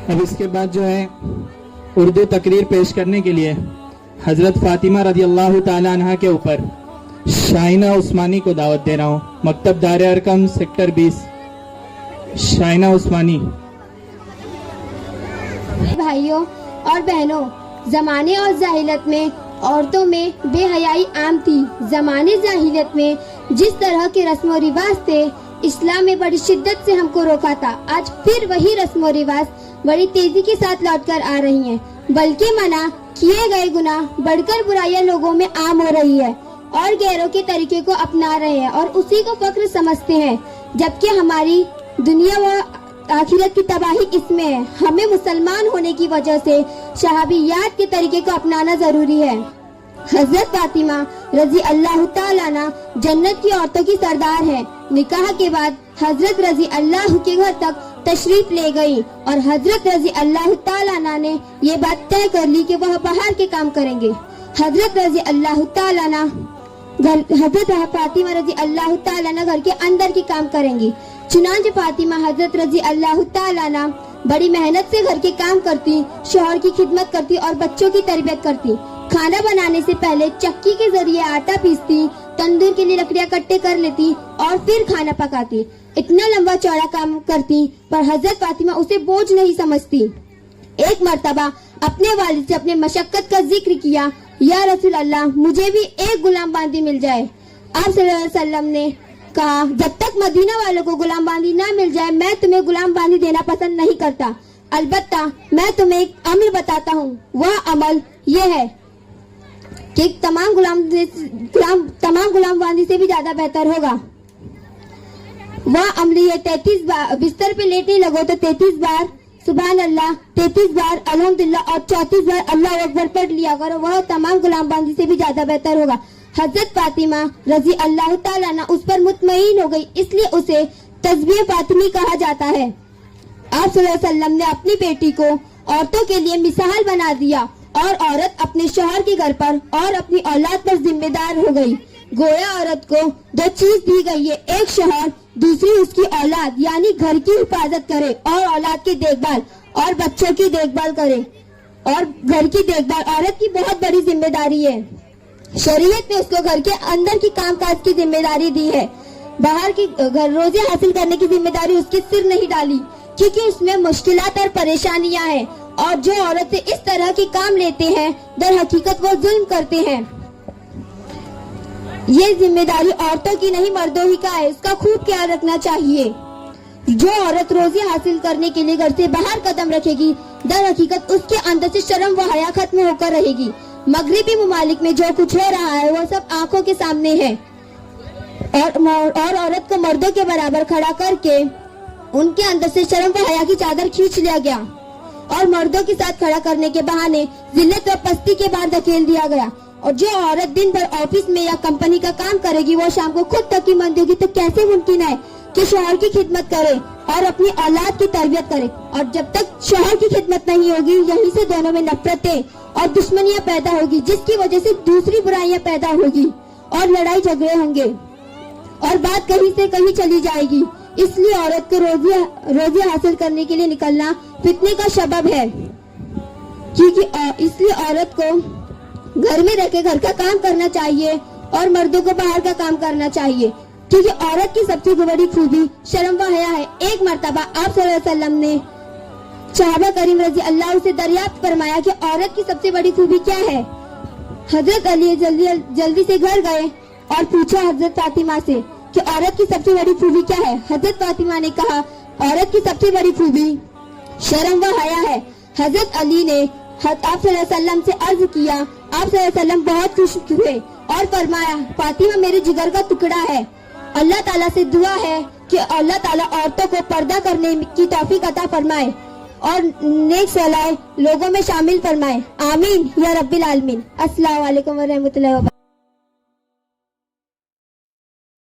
اب اس کے بعد جو ہے اردو تقریر پیش کرنے کے لیے حضرت فاطمہ رضی اللہ تعالی عنہ کے اوپر شائنہ عثمانی کو دعوت دے رہا ہوں. مکتب دار ارقم سیکٹر 20. شائنہ عثمانی. بھائیوں اور بہنوں، زمانے اور جاہلیت میں عورتوں میں بے حیائی عام تھی. زمانے جاہلیت میں جس طرح کے رسم و رواج تھے، اسلام میں بڑی شدت سے ہم کو روکا تھا. آج پھر وہی رسم و رواج بڑی تیزی کے ساتھ لوٹ کر آ رہی ہیں، بلکہ منع کیے گئے گناہ بڑھ کر برائیاں لوگوں میں عام ہو رہی ہے اور غیروں کے طریقے کو اپنا رہے ہیں اور اسی کو فخر سمجھتے ہیں، جبکہ ہماری دنیا و آخرت کی تباہی اس میں ہے. ہمیں مسلمان ہونے کی وجہ سے صحابیات کے طریقے کو اپنانا ضروری ہے. حضرت فاطمہ رضی اللہ تعالیٰ عنہ جنت کی عورتوں کی سردار ہے. نکاح کے بعد حضرت رضی اللہ کے گھر تک تشریف لے گئی اور حضرت رضی اللہ تعالیٰ عنہ نے یہ بات طے کر لی کہ وہ باہر کے کام کریں گے. حضرت رضی اللہ تعالیٰ عنہ حضرت فاطمہ رضی اللہ تعالیٰ عنہ گھر کے اندر کی کام کریں گی. چنانچہ فاطمہ حضرت رضی اللہ تعالیٰ عنہ بڑی محنت سے گھر کے کام کرتی، شوہر کی خدمت کرتی اور بچوں کی تربیت کرتی. کھانا بنانے سے پہلے چکی کے ذریعے آٹا پیستی، تندور کے لیے لکڑیاں کٹے کر لیتی اور پھر کھانا پکاتی. اتنا لمبا چوڑا کام کرتی پر حضرت فاطمہ اسے بوجھ نہیں سمجھتی. ایک مرتبہ اپنے والد سے اپنے مشقت کا ذکر کیا، یا رسول اللہ مجھے بھی ایک غلام باندی مل جائے. آپ صلی اللہ علیہ وسلم نے کہا جب تک مدینہ والوں کو غلام باندی نہ مل جائے میں تمہیں غلام باندی دینا پسند نہیں کرتا. البتہ میں تمہیں ایک عمل بتاتا ہوں. وہ عمل یہ ہے کہ تمام غلام باندی سے بھی زیادہ بہتر ہوگا. وہ عمل یہ 33 بار بستر پہ لیٹنے لگو تو 33 بار سبحان اللہ، 33 بار الحمدللہ اور 34 بار اللہ اکبر پڑھ لیا کرو. وہ تمام غلام باندی سے بھی زیادہ بہتر ہوگا. حضرت فاطمہ رضی اللہ تعالیٰ عنہ اس پر مطمئن ہو گئی، اس لیے اسے تسبیح فاطمی کہا جاتا ہے. آپ صلی اللہ علیہ وسلم نے اپنی بیٹی کو عورتوں کے لیے مثال بنا دیا اور عورت اپنے شوہر کے گھر پر اور اپنی اولاد پر ذمہ دار ہو گئی. گویا عورت کو دو چیز دی گئی ہے، ایک شوہر، دوسری اس کی اولاد، یعنی گھر کی حفاظت کرے اور اولاد کی دیکھ بھال اور بچوں کی دیکھ بھال کرے. اور گھر کی دیکھ بھال عورت کی بہت بڑی ذمہ داری ہے. شریعت نے اس کو گھر کے اندر کی کام کاج کی ذمہ داری دی ہے. باہر کی روزی حاصل کرنے کی ذمہ داری اس کے سر نہیں ڈالی، کیونکہ اس میں مشکلات اور پریشانیاں ہیں، اور جو عورتیں اس طرح کی کام لیتے ہیں در حقیقت وہ ظلم کرتے ہیں. یہ ذمہ داری عورتوں کی نہیں مردوں ہی کا ہے، اس کا خوب خیال رکھنا چاہیے. جو عورت روزی حاصل کرنے کے لیے گھر سے باہر قدم رکھے گی در حقیقت اس کے اندر سے شرم و حیا ختم ہو کر رہے گی. مغربی ممالک میں جو کچھ ہو رہا ہے وہ سب آنکھوں کے سامنے ہے، اور عورت کو مردوں کے برابر کھڑا کر کے ان کے اندر سے شرم و حیا کی چادر کھینچ لیا گیا اور مردوں کے ساتھ کھڑا کرنے کے بہانے ذلت و پستی کے بعد دھکیل دیا گیا. اور جو عورت دن بھر آفس میں یا کمپنی کا کام کرے گی وہ شام کو خود تکی مند ہوگی، تو کیسے ممکن ہے کہ شوہر کی خدمت کرے اور اپنی اولاد کی تربیت کرے. اور جب تک شوہر کی خدمت نہیں ہوگی یہیں سے دونوں میں نفرتیں اور دشمنیاں پیدا ہوگی، جس کی وجہ سے دوسری برائیاں پیدا ہوگی اور لڑائی جھگڑے ہوں گے اور بات کہیں سے کہیں چلی جائے گی. اس لیے عورت کو روزی حاصل کرنے کے لیے نکلنا فتنے کا سبب ہے، کیونکہ اس لیے عورت کو گھر میں رہ کے گھر کا کام کرنا چاہیے اور مردوں کو باہر کا کام کرنا چاہیے، کیونکہ عورت کی سب سے بڑی خوبی شرم و حیا ہے. ایک مرتبہ آپ صلی اللہ علیہ وسلم نے صحابہ کریم رضی اللہ سے دریافت فرمایا کہ عورت کی سب سے بڑی خوبی کیا ہے. حضرت علی جلدی سے گھر گئے اور پوچھا حضرت فاطمہ سے کہ عورت کی سب سے بڑی خوبی کیا ہے. حضرت فاطمہ نے کہا عورت کی سب سے بڑی خوبی شرم و حیا ہے. حضرت علی نے آپ صلی اللہ علیہ وسلم سے عرض کیا. آپ صلی اللہ علیہ وسلم بہت خوش ہوئے اور فرمایا فاطمہ میرے جگر کا ٹکڑا ہے. اللہ تعالیٰ سے دعا ہے کہ اللہ تعالیٰ عورتوں کو پردہ کرنے کی توفیق عطا فرمائے اور نیک صلاح لوگوں میں شامل فرمائے. آمین یا رب العالمین. السلام علیکم ورحمۃ اللہ وبرکاتہ.